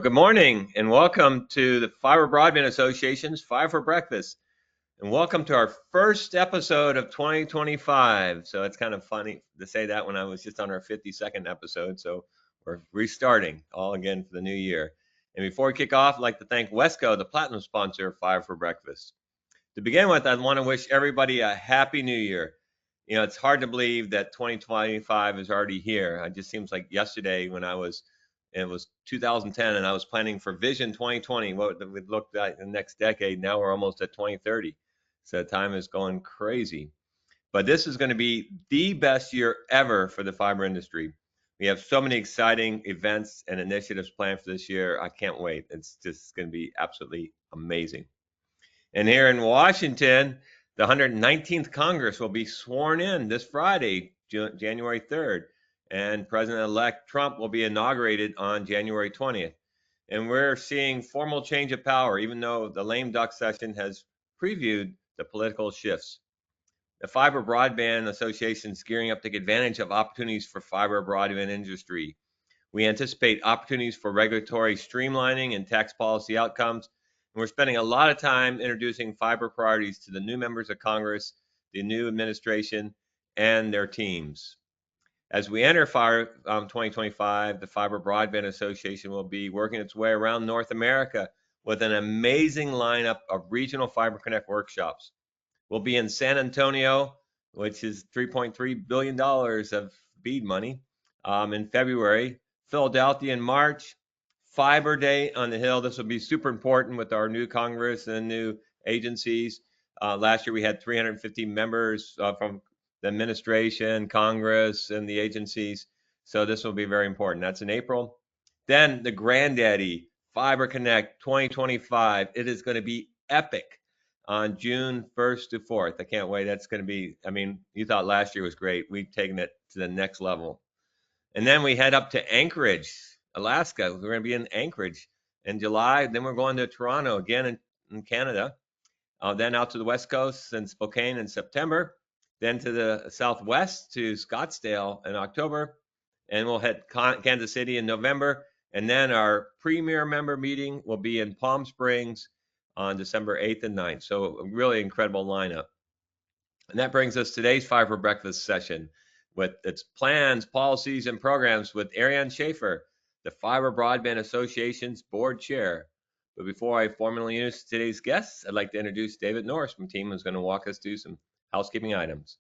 good morning and welcome to the Fiber Broadband Association's Five for Breakfast. And welcome to our first episode of 2025. So it's kind of funny to say that when I was just on our 52nd episode. So we're restarting all again for the new year. And before we kick off, I'd like to thank Wesco, the platinum sponsor of Five for Breakfast. To begin with, I want to wish everybody a happy new year. You know, it's hard to believe that 2025 is already here. It just seems like yesterday when it was 2010 and I was planning for Vision 2020, what it would look like the next decade. Now we're almost at 2030. So time is going crazy. But this is going to be the best year ever for the fiber industry. We have so many exciting events and initiatives planned for this year. I can't wait. It's just going to be absolutely amazing. And here in Washington, the 119th Congress will be sworn in this Friday, January 3rd. And President-elect Trump will be inaugurated on January 20th. And we're seeing formal change of power, even though the lame duck session has previewed the political shifts. The Fiber Broadband Association is gearing up to take advantage of opportunities for fiber broadband industry. We anticipate opportunities for regulatory streamlining and tax policy outcomes. And we're spending a lot of time introducing fiber priorities to the new members of Congress, the new administration, and their teams. As we enter 2025, the Fiber Broadband Association will be working its way around North America with an amazing lineup of regional Fiber Connect workshops. We'll be in San Antonio, which is $3.3 billion of BEAD money, in February, Philadelphia in March, Fiber Day on the Hill. This will be super important with our new Congress and new agencies. Last year we had 350 members from the administration, Congress, and the agencies. So this will be very important. That's in April. Then the Granddaddy Fiber Connect 2025. It is going to be epic on June 1st to 4th. I can't wait. That's going to be, I mean, you thought last year was great. We've taken it to the next level. And then we head up to Anchorage, Alaska. We're going to be in Anchorage in July. Then we're going to Toronto again in Canada. Then out to the West Coast and Spokane in September. Then to the Southwest to Scottsdale in October. And we'll head Kansas City in November. And then our premier member meeting will be in Palm Springs on December 8th and 9th. So a really incredible lineup. And that brings us today's Fiber Breakfast session with its plans, policies, and programs with Ariane Schaffer, the Fiber Broadband Association's Board Chair. But before I formally introduce today's guests, I'd like to introduce David Norris from team, who's going to walk us through some housekeeping items.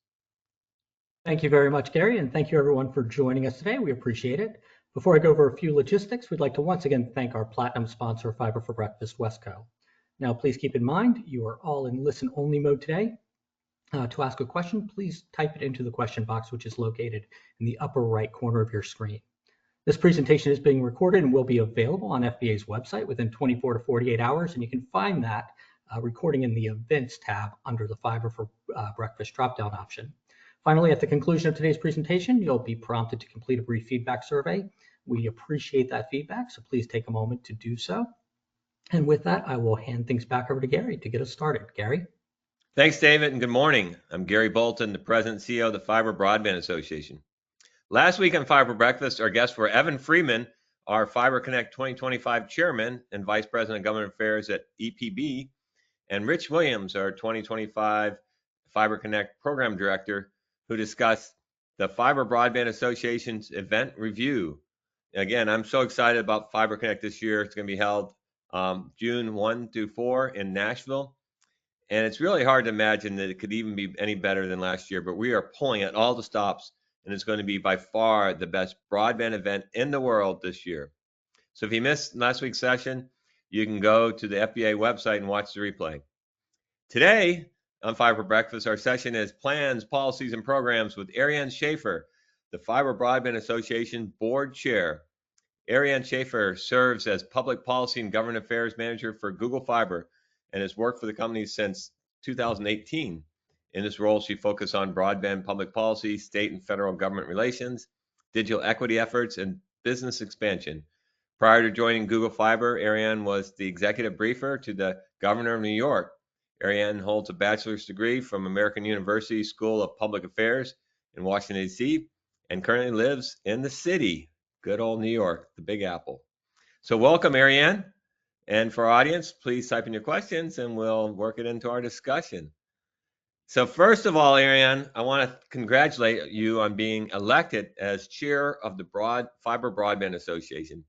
Thank you very much, Gary, and thank you everyone for joining us today. We appreciate it. Before I go over a few logistics, we'd like to once again thank our platinum sponsor, Fiber for Breakfast, Wesco. Now, please keep in mind, you are all in listen-only mode today. To ask a question, please type it into the question box, which is located in the upper right corner of your screen. This presentation is being recorded and will be available on FBA's website within 24 to 48 hours, and you can find that recording in the Events tab under the Fiber for Breakfast drop-down option. Finally, at the conclusion of today's presentation, you'll be prompted to complete a brief feedback survey. We appreciate that feedback, so please take a moment to do so. And with that, I will hand things back over to Gary to get us started. Gary? Thanks, David, and good morning. I'm Gary Bolton, the President and CEO of the Fiber Broadband Association. Last week on Fiber Breakfast, our guests were Evan Freeman, our Fiber Connect 2025 Chairman and Vice President of Government Affairs at EPB, and Rich Williams, our 2025 Fiber Connect Program Director, who discussed the Fiber Broadband Association's event review. Again, I'm so excited about Fiber Connect this year. It's going to be held June 1 through 4 in Nashville. And it's really hard to imagine that it could even be any better than last year, but we are pulling at all the stops, and it's going to be by far the best broadband event in the world this year. So if you missed last week's session, you can go to the FBA website and watch the replay. Today on Fiber Breakfast, our session is Plans, Policies, and Programs with Ariane Schaffer, the Fiber Broadband Association Board Chair. Ariane Schaffer serves as Public Policy and Government Affairs Manager for Google Fiber and has worked for the company since 2018. In this role, she focused on broadband public policy, state and federal government relations, digital equity efforts, and business expansion. Prior to joining Google Fiber, Ariane was the executive briefer to the Governor of New York. Ariane holds a bachelor's degree from American University School of Public Affairs in Washington, D.C., and currently lives in the city, good old New York, the Big Apple. So welcome, Ariane. And for our audience, please type in your questions and we'll work it into our discussion. So first of all, Ariane, I want to congratulate you on being elected as chair of the Fiber Broadband Association.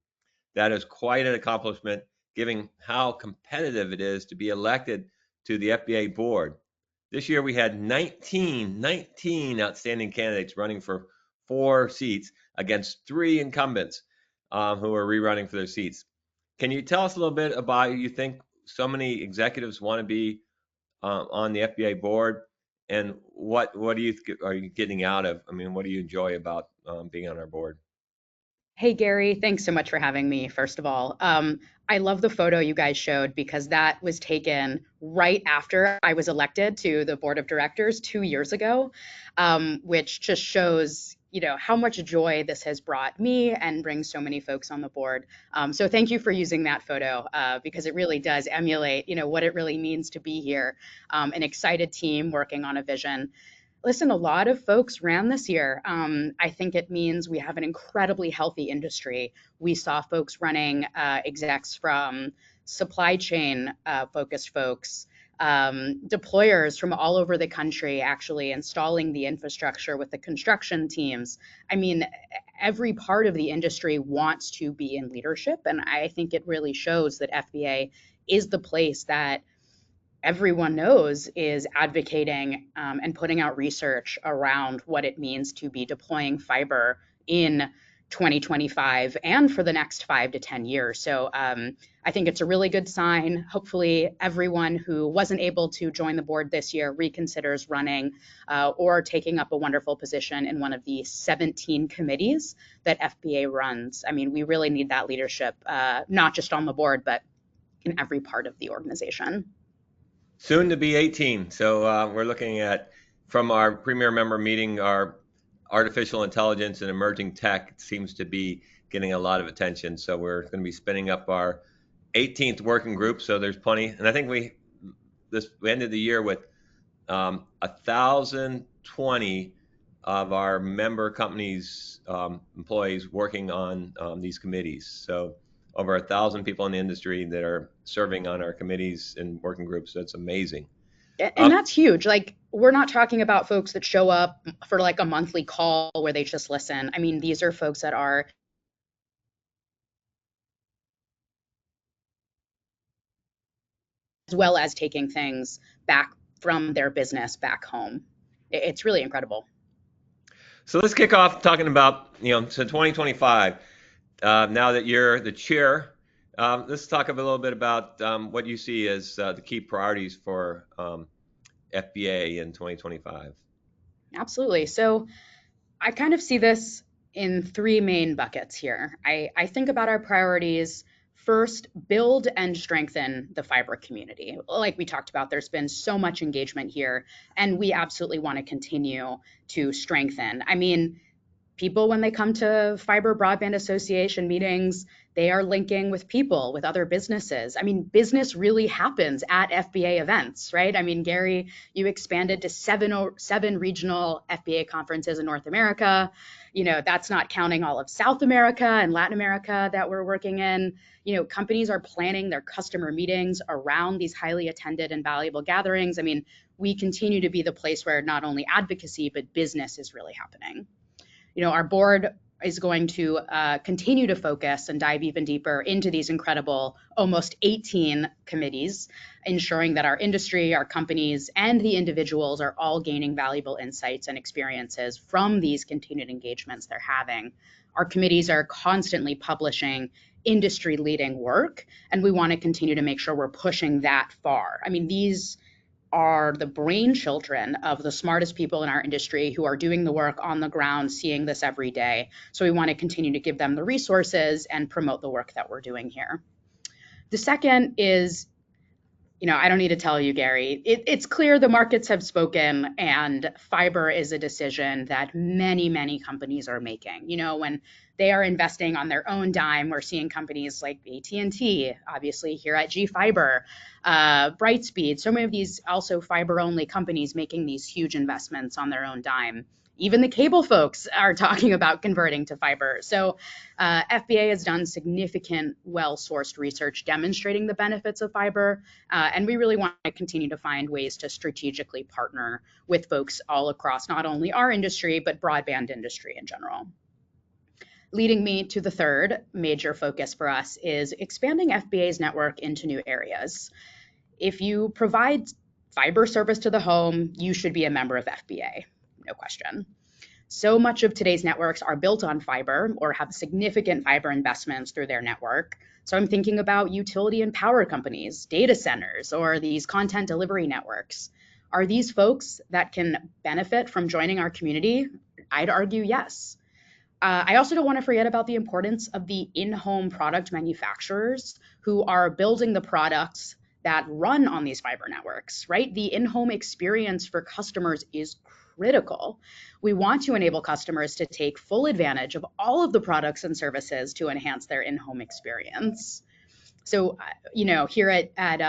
That is quite an accomplishment, given how competitive it is to be elected to the FBA board. This year we had 19 outstanding candidates running for 4 seats against 3 incumbents who are rerunning for their seats. Can you tell us a little bit about you think so many executives want to be on the FBA board, and what do you are you getting out of? I mean, what do you enjoy about being on our board? Hey, Gary, thanks so much for having me, first of all. I love the photo you guys showed because that was taken right after I was elected to the board of directors 2 years ago, which just shows, how much joy this has brought me and brings so many folks on the board. So thank you for using that photo because it really does emulate, what it really means to be here. An excited team working on a vision. Listen, a lot of folks ran this year. I think it means we have an incredibly healthy industry. We saw folks running execs from supply chain focused folks, deployers from all over the country actually installing the infrastructure with the construction teams. I mean, every part of the industry wants to be in leadership. And I think it really shows that FBA is the place that everyone knows is advocating and putting out research around what it means to be deploying fiber in 2025 and for the next 5 to 10 years. So I think it's a really good sign. Hopefully everyone who wasn't able to join the board this year reconsiders running or taking up a wonderful position in one of the 17 committees that FBA runs. I mean, we really need that leadership, not just on the board, but in every part of the organization. Soon to be 18. So we're looking at, from our premier member meeting, our artificial intelligence and emerging tech seems to be getting a lot of attention. So we're going to be spinning up our 18th working group. So there's plenty. And I think we ended the year with 1,020 of our member companies' employees working on these committees. So over 1,000 people in the industry that are serving on our committees and working groups. That's amazing. And that's huge. Like, we're not talking about folks that show up for like a monthly call where they just listen. I mean, these are folks that are, as well as taking things back from their business back home. It's really incredible. So let's kick off talking about, so 2025. Now that you're the chair, let's talk a little bit about what you see as the key priorities for FBA in 2025. Absolutely. So I kind of see this in 3 main buckets here. I think about our priorities. First, build and strengthen the fiber community. Like we talked about, there's been so much engagement here, and we absolutely want to continue to strengthen. I mean, people, when they come to Fiber Broadband Association meetings, they are linking with people, with other businesses. I mean, business really happens at FBA events, right? I mean, Gary, you expanded to seven regional FBA conferences in North America. That's not counting all of South America and Latin America that we're working in. Companies are planning their customer meetings around these highly attended and valuable gatherings. I mean, we continue to be the place where not only advocacy, but business is really happening. Our board is going to continue to focus and dive even deeper into these incredible almost 18 committees, ensuring that our industry, our companies, and the individuals are all gaining valuable insights and experiences from these continued engagements they're having. Our committees are constantly publishing industry-leading work, and we want to continue to make sure we're pushing that far. I mean, these are the brainchildren of the smartest people in our industry who are doing the work on the ground, seeing this every day. So we want to continue to give them the resources and promote the work that we're doing here. The second is, I don't need to tell you, Gary, it's clear the markets have spoken, and fiber is a decision that many, many companies are making. When they are investing on their own dime. We're seeing companies like AT&T, obviously here at GFiber, Brightspeed, so many of these also fiber-only companies making these huge investments on their own dime. Even the cable folks are talking about converting to fiber. So FBA has done significant, well-sourced research demonstrating the benefits of fiber, and we really want to continue to find ways to strategically partner with folks all across not only our industry, but broadband industry in general. Leading me to the third major focus for us is expanding FBA's network into new areas. If you provide fiber service to the home, you should be a member of FBA, no question. So much of today's networks are built on fiber or have significant fiber investments through their network. So I'm thinking about utility and power companies, data centers, or these content delivery networks. Are these folks that can benefit from joining our community? I'd argue yes. I also don't want to forget about the importance of the in-home product manufacturers who are building the products that run on these fiber networks, right? The in-home experience for customers is critical. We want to enable customers to take full advantage of all of the products and services to enhance their in-home experience. So, here at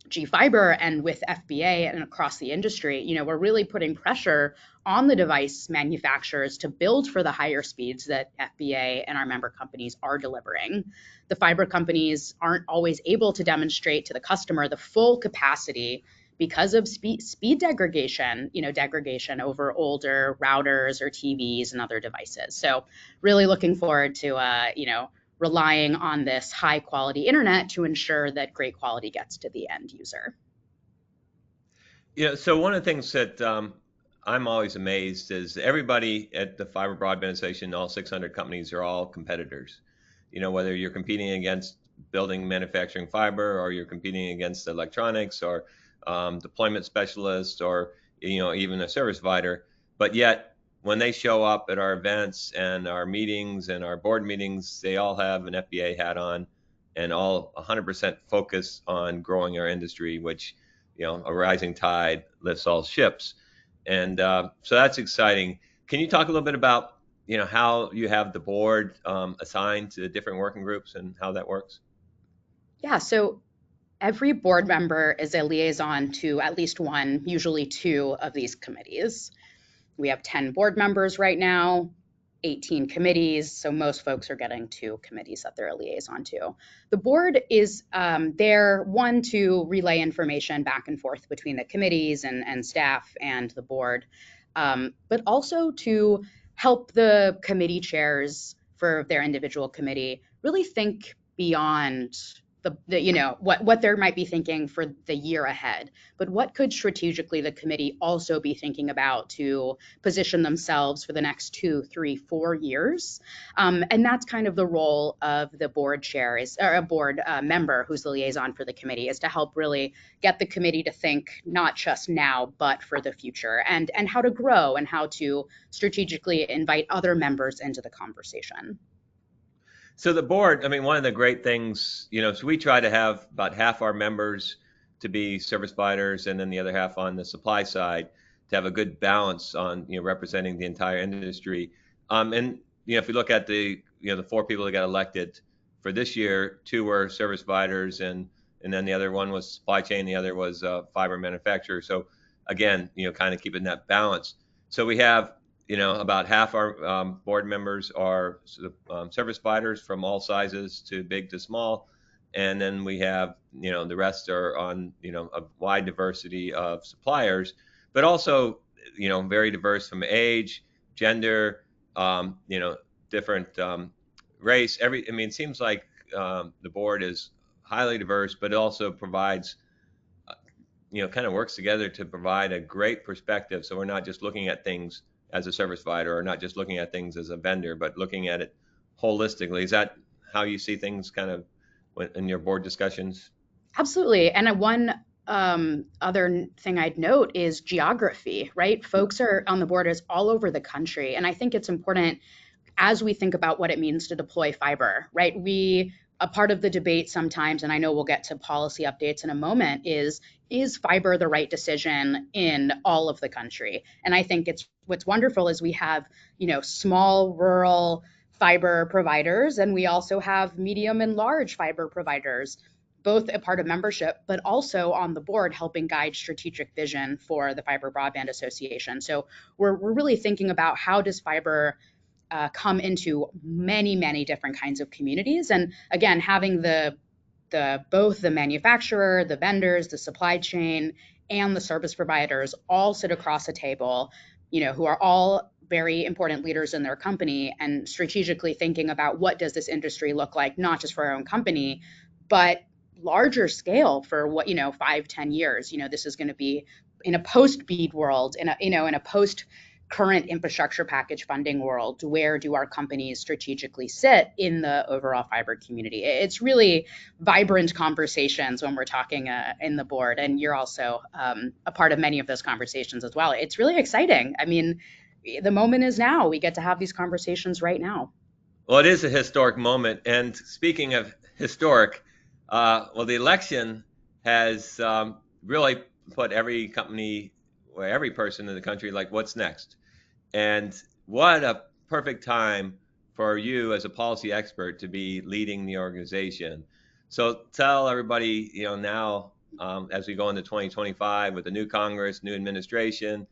GFiber and with FBA and across the industry, we're really putting pressure on the device manufacturers to build for the higher speeds that FBA and our member companies are delivering. The fiber companies aren't always able to demonstrate to the customer the full capacity because of speed degradation, degradation over older routers or TVs and other devices. So really looking forward to, relying on this high quality internet to ensure that great quality gets to the end user. Yeah, so one of the things that I'm always amazed is everybody at the Fiber Broadband Association, all 600 companies are all competitors. Whether you're competing against building manufacturing fiber or you're competing against electronics or deployment specialists or even a service provider, but yet when they show up at our events and our meetings and our board meetings, they all have an FBA hat on and all 100% focus on growing our industry, which a rising tide lifts all ships. And so that's exciting. Can you talk a little bit about how you have the board assigned to different working groups and how that works? Yeah, so every board member is a liaison to at least one, usually two of these committees. We have 10 board members right now, 18 committees, so most folks are getting 2 committees that they're a liaison to. The board is there, one, to relay information back and forth between the committees and staff and the board, but also to help the committee chairs for their individual committee really think beyond what they might be thinking for the year ahead, but what could strategically the committee also be thinking about to position themselves for the next 2, 3, 4 years. And that's kind of the role of the board chair or a board member who's the liaison for the committee, is to help really get the committee to think not just now, but for the future and how to grow and how to strategically invite other members into the conversation. So the board, one of the great things, so we try to have about half our members to be service providers and then the other half on the supply side to have a good balance on, representing the entire industry. And, if you look at the 4 people that got elected for this year, 2 were service providers and then the other one was supply chain, the other was fiber manufacturer. So again, kind of keeping that balance. So we have about half our board members are service providers from all sizes to big to small. And then we have, the rest are on, a wide diversity of suppliers, but also, very diverse from age, gender, different race. It seems like the board is highly diverse, but it also provides, kind of works together to provide a great perspective. So we're not just looking at things as a service provider or not just looking at things as a vendor, but looking at it holistically. Is that how you see things kind of in your board discussions? Absolutely. And one other thing I'd note is geography, right? Folks are on the board is all over the country. And I think it's important as we think about what it means to deploy fiber, right? A part of the debate sometimes, and I know we'll get to policy updates in a moment, is fiber the right decision in all of the country? And I think what's wonderful is we have, small, rural, fiber providers, and we also have medium and large fiber providers, both a part of membership, but also on the board helping guide strategic vision for the Fiber Broadband Association. So we're really thinking about how does fiber come into many, many different kinds of communities. And again, having both the manufacturer, the vendors, the supply chain, and the service providers all sit across a table, who are all very important leaders in their company, and strategically thinking about what does this industry look like, not just for our own company, but larger scale for what, 5-10 years. This is going to be in a post-BEAD world, in a post current infrastructure package funding world. Where do our companies strategically sit in the overall fiber community? It's really vibrant conversations when we're talking in the board, and you're also a part of many of those conversations as well. It's really exciting. I mean, the moment is now. We get to have these conversations right now. Well, it is a historic moment. And speaking of historic, the election has really put every company or every person in the country like, what's next? And what a perfect time for you as a policy expert to be leading the organization. So tell everybody, now as we go into 2025 with the new Congress, new administration,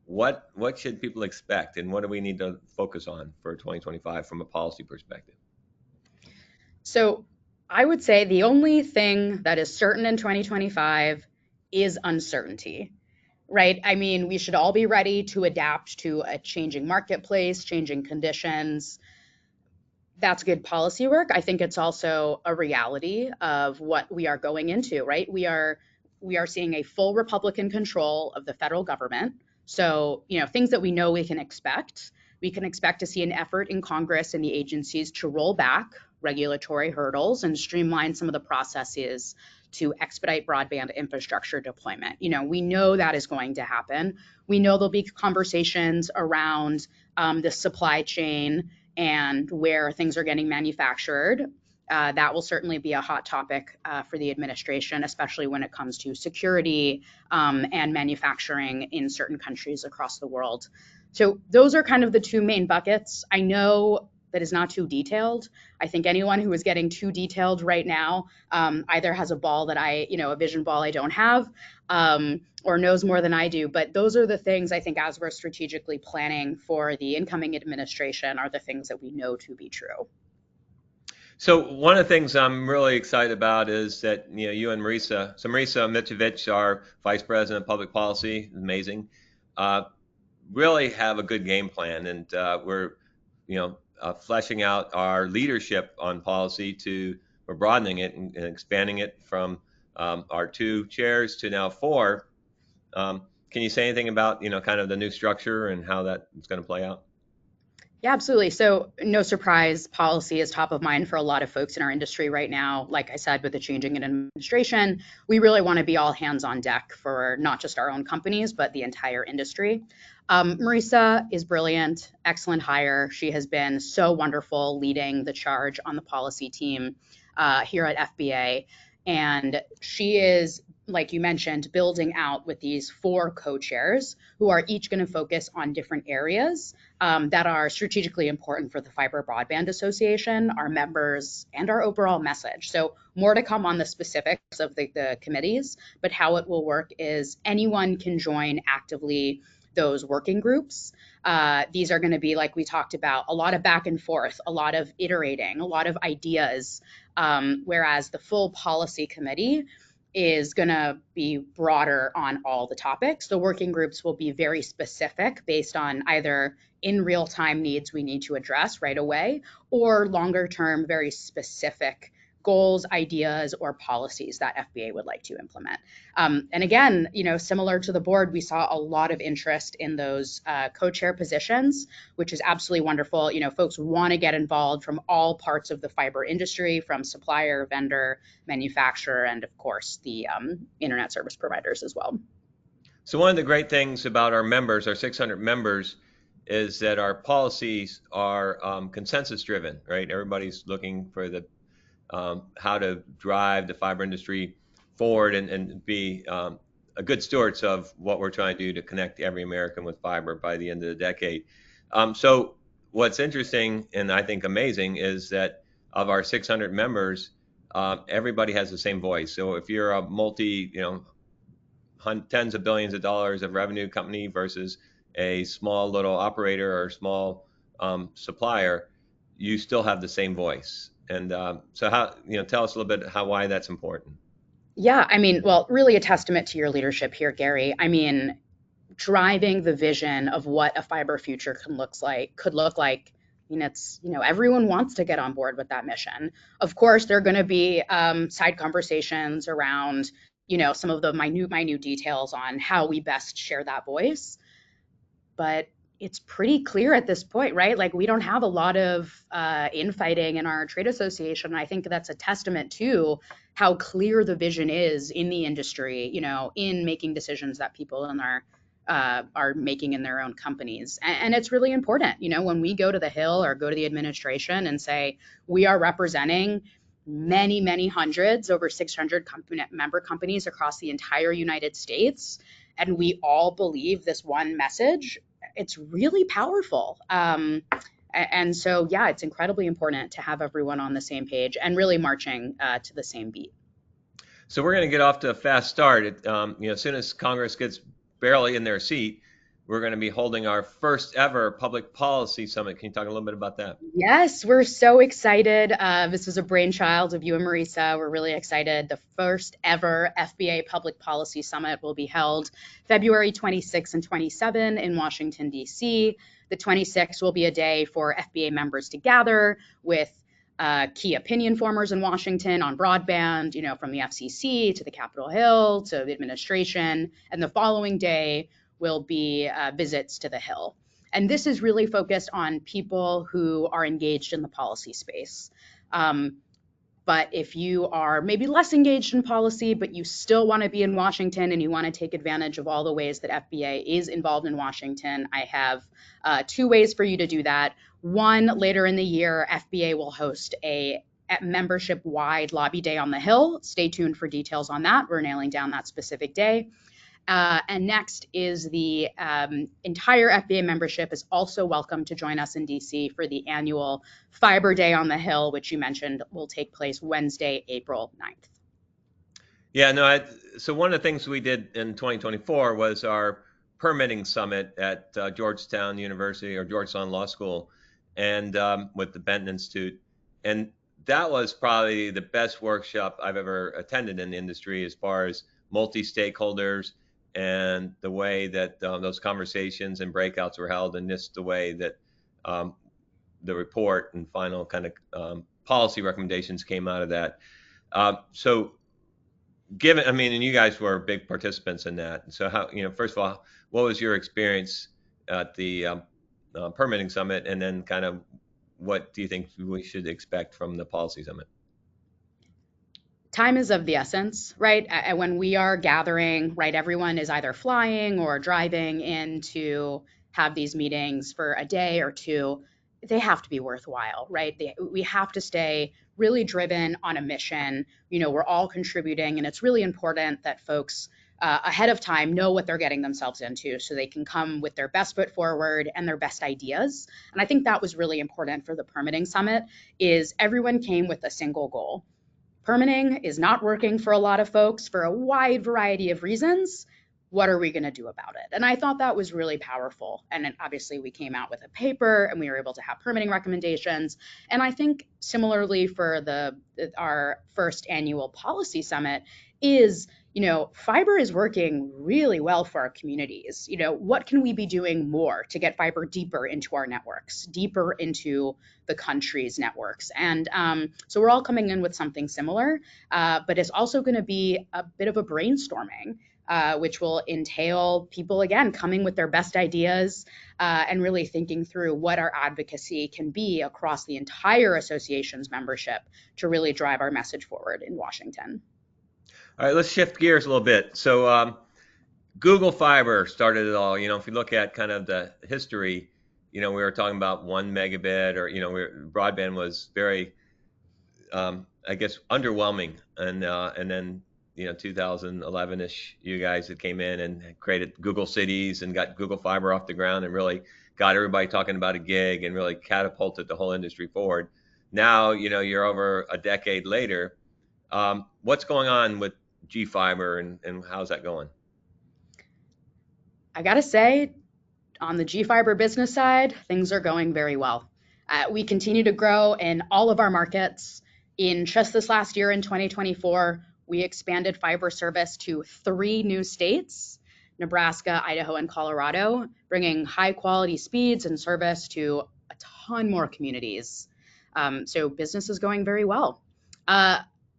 what should people expect, and what do we need to focus on for 2025 from a policy perspective? So I would say the only thing that is certain in 2025 is uncertainty. Right? I mean, we should all be ready to adapt to a changing marketplace, changing conditions. That's good policy work. I think it's also a reality of what we are going into, right? We are seeing a full Republican control of the federal government. So, things that we know we can expect. We can expect to see an effort in Congress and the agencies to roll back regulatory hurdles and streamline some of the processes to expedite broadband infrastructure deployment. We know that is going to happen. We know there'll be conversations around the supply chain and where things are getting manufactured. That will certainly be a hot topic for the administration, especially when it comes to security and manufacturing in certain countries across the world. So those are kind of the two main buckets. I know that is not too detailed. I think anyone who is getting too detailed right now either has a ball that a vision ball I don't have, or knows more than I do. But those are the things I think as we're strategically planning for the incoming administration are the things that we know to be true. So one of the things I'm really excited about is that you and Marisa Mitrovic, our Vice President of Public Policy, amazing, really have a good game plan, and we're fleshing out our leadership on policy we're broadening it and expanding it from our 2 chairs to now 4. Can you say anything about kind of the new structure and how that is going to play out? Yeah, absolutely. So no surprise, policy is top of mind for a lot of folks in our industry right now. Like I said, with the changing in administration, we really want to be all hands on deck for not just our own companies, but the entire industry. Marisa is brilliant, excellent hire. She has been so wonderful leading the charge on the policy team here at FBA. And she is, like you mentioned, building out with these 4 co-chairs who are each going to focus on different areas that are strategically important for the Fiber Broadband Association, our members, and our overall message. So more to come on the specifics of the committees, but how it will work is anyone can join actively those working groups. These are going to be, like we talked about, a lot of back and forth, a lot of iterating, a lot of ideas, whereas the full policy committee is going to be broader on all the topics. The working groups will be very specific based on either in real time needs we need to address right away, or longer term, very specific goals, ideas, or policies that FBA would like to implement. And again, similar to the board, we saw a lot of interest in those co-chair positions, which is absolutely wonderful. Folks want to get involved from all parts of the fiber industry, from supplier, vendor, manufacturer, and of course, the internet service providers as well. So one of the great things about our members, our 600 members, is that our policies are consensus driven, right? Everybody's looking for the how to drive the fiber industry forward and be a good stewards of what we're trying to do to connect every American with fiber by the end of the decade. So what's interesting and I think amazing is that of our 600 members, everybody has the same voice. So if you're a multi, tens of billions of dollars of revenue company versus a small little operator or small supplier, you still have the same voice. And so how, tell us a little bit why that's important. Yeah, I mean, well, really a testament to your leadership here, Gary. I mean, driving the vision of what a fiber future could look like. I mean, it's, everyone wants to get on board with that mission. Of course, there are going to be side conversations around, some of the minute details on how we best share that voice. But it's pretty clear at this point, right? Like, we don't have a lot of infighting in our trade association. And I think that's a testament to how clear the vision is in the industry, in making decisions that people in our are making in their own companies. And it's really important, when we go to the Hill or go to the administration and say, we are representing many, many hundreds, over 600 member companies across the entire United States, and we all believe this one message, it's really powerful. And so, yeah, it's incredibly important to have everyone on the same page and really marching to the same beat. So we're going to get off to a fast start. As soon as Congress gets barely in their seat, we're going to be holding our first ever public policy summit. Can you talk a little bit about that? Yes, we're so excited. This was a brainchild of you and Marisa. We're really excited. The first ever FBA Public Policy Summit will be held February 26 and 27 in Washington, D.C. The 26th will be a day for FBA members to gather with key opinion formers in Washington on broadband, from the FCC to the Capitol Hill to the administration. And the following day will be visits to the Hill. And this is really focused on people who are engaged in the policy space. But if you are maybe less engaged in policy, but you still want to be in Washington and you want to take advantage of all the ways that FBA is involved in Washington, I have two ways for you to do that. One, later in the year, FBA will host a membership-wide lobby day on the Hill. Stay tuned for details on that. We're nailing down that specific day. And next is the entire FBA membership is also welcome to join us in DC for the annual Fiber Day on the Hill, which you mentioned will take place Wednesday, April 9th. Yeah, no, so one of the things we did in 2024 was our permitting summit at Georgetown University or Georgetown Law School and with the Benton Institute. And that was probably the best workshop I've ever attended in the industry as far as multi-stakeholders and the way that those conversations and breakouts were held, and just the way that the report and final kind of policy recommendations came out of that. So given, I mean, and you guys were big participants in that. So how, first of all, what was your experience at the permitting summit, and then kind of what do you think we should expect from the policy summit? Time is of the essence, right? When we are gathering, right, everyone is either flying or driving in to have these meetings for a day or two. They have to be worthwhile, right? We have to stay really driven on a mission. We're all contributing, and it's really important that folks ahead of time know what they're getting themselves into so they can come with their best foot forward and their best ideas. And I think that was really important for the permitting summit, is everyone came with a single goal. Permitting is not working for a lot of folks for a wide variety of reasons. What are we going to do about it? And I thought that was really powerful. And then obviously we came out with a paper and we were able to have permitting recommendations. And I think similarly for our first annual policy summit is, fiber is working really well for our communities. What can we be doing more to get fiber deeper into our networks, deeper into the country's networks? And so we're all coming in with something similar, but it's also going to be a bit of a brainstorming, which will entail people, again, coming with their best ideas and really thinking through what our advocacy can be across the entire association's membership to really drive our message forward in Washington. All right, let's shift gears a little bit. So Google Fiber started it all. If you look at kind of the history, we were talking about 1 megabit, or broadband was very, I guess, underwhelming, and then 2011-ish, you guys that came in and created Google Cities and got Google Fiber off the ground and really got everybody talking about a gig and really catapulted the whole industry forward. Now, you're over a decade later. What's going on with GFiber and how's that going? I gotta say, on the GFiber business side, things are going very well. We continue to grow in all of our markets. In just this last year, in 2024, we expanded fiber service to 3 new states, Nebraska, Idaho, and Colorado, bringing high quality speeds and service to a ton more communities. So business is going very well.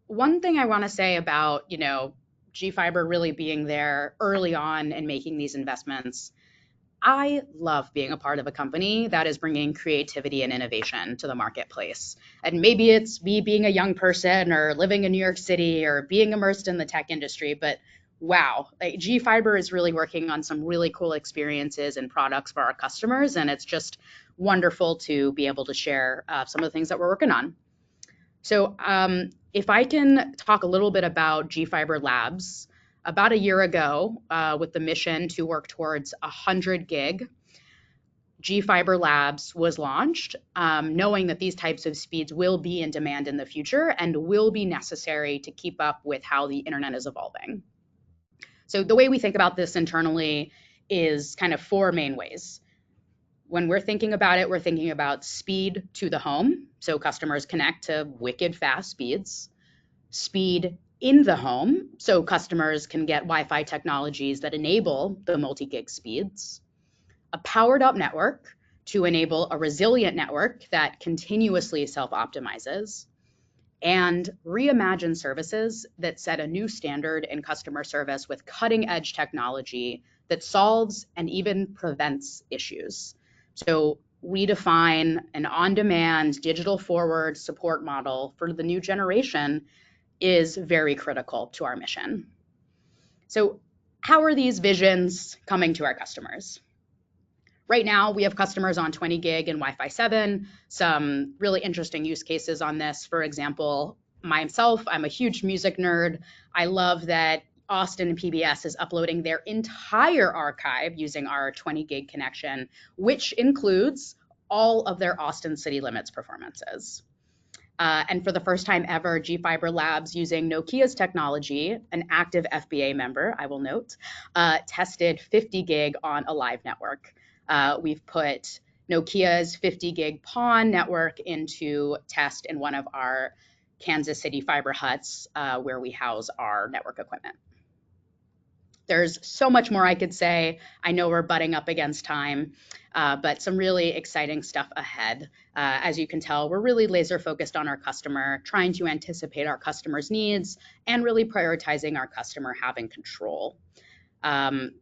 One thing I want to say about, GFiber really being there early on and making these investments, I love being a part of a company that is bringing creativity and innovation to the marketplace. And maybe it's me being a young person or living in New York City or being immersed in the tech industry, but wow, GFiber is really working on some really cool experiences and products for our customers. And it's just wonderful to be able to share some of the things that we're working on. So if I can talk a little bit about GFiber Labs, about a year ago, with the mission to work towards 100 gig, GFiber Labs was launched, knowing that these types of speeds will be in demand in the future and will be necessary to keep up with how the internet is evolving. So the way we think about this internally is kind of 4 main ways. When we're thinking about it, we're thinking about speed to the home, so customers connect to wicked fast speeds. Speed in the home, so customers can get Wi-Fi technologies that enable the multi-gig speeds. A powered up network to enable a resilient network that continuously self-optimizes. And reimagine services that set a new standard in customer service with cutting edge technology that solves and even prevents issues. So we define an on-demand, digital forward support model for the new generation is very critical to our mission. So how are these visions coming to our customers? Right now, we have customers on 20 gig and Wi-Fi 7, some really interesting use cases on this. For example, myself, I'm a huge music nerd. I love that Austin PBS is uploading their entire archive using our 20 gig connection, which includes all of their Austin City Limits performances. And for the first time ever, GFiber Labs, using Nokia's technology, an active FBA member, I will note, tested 50 gig on a live network. We've put Nokia's 50 gig PON network into test in one of our Kansas City fiber huts where we house our network equipment. There's so much more I could say. I know we're butting up against time, but some really exciting stuff ahead. As you can tell, we're really laser focused on our customer, trying to anticipate our customer's needs and really prioritizing our customer having control. And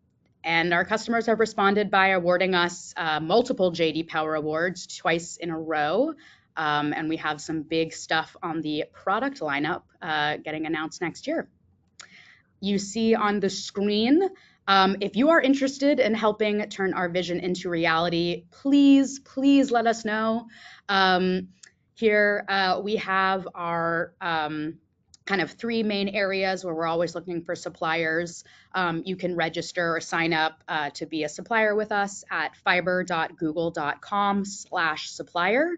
our customers have responded by awarding us multiple JD Power Awards twice in a row. And we have some big stuff on the product lineup getting announced next year. You see on the screen, if you are interested in helping turn our vision into reality, please let us know. Here we have our kind of 3 main areas where we're always looking for suppliers. You can register or sign up to be a supplier with us at fiber.google.com/supplier.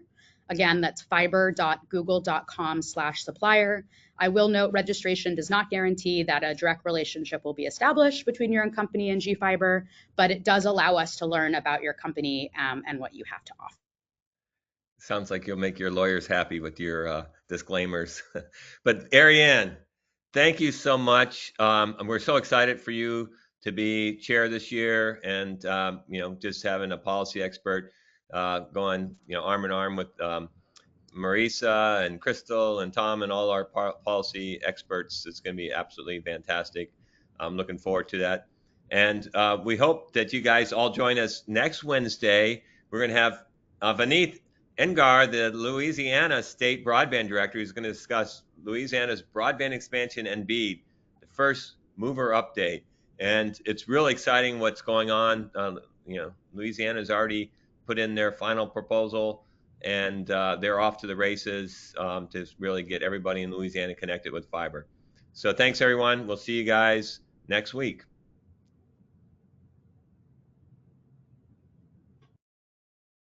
Again, that's fiber.google.com/supplier. I will note registration does not guarantee that a direct relationship will be established between your own company and GFiber, but it does allow us to learn about your company and what you have to offer. Sounds like you'll make your lawyers happy with your disclaimers. But Ariane, thank you so much. We're so excited for you to be chair this year, and just having a policy expert going arm in arm with Marisa and Crystal and Tom and all our policy experts. It's going to be absolutely fantastic. I'm looking forward to that. And we hope that you guys all join us next Wednesday. We're going to have Vineet Engar, the Louisiana State Broadband Director, who's going to discuss Louisiana's broadband expansion and BEAD, the first mover update. And it's really exciting what's going on. Louisiana's already put in their final proposal, and they're off to the races to really get everybody in Louisiana connected with fiber. So thanks everyone. We'll see you guys next week.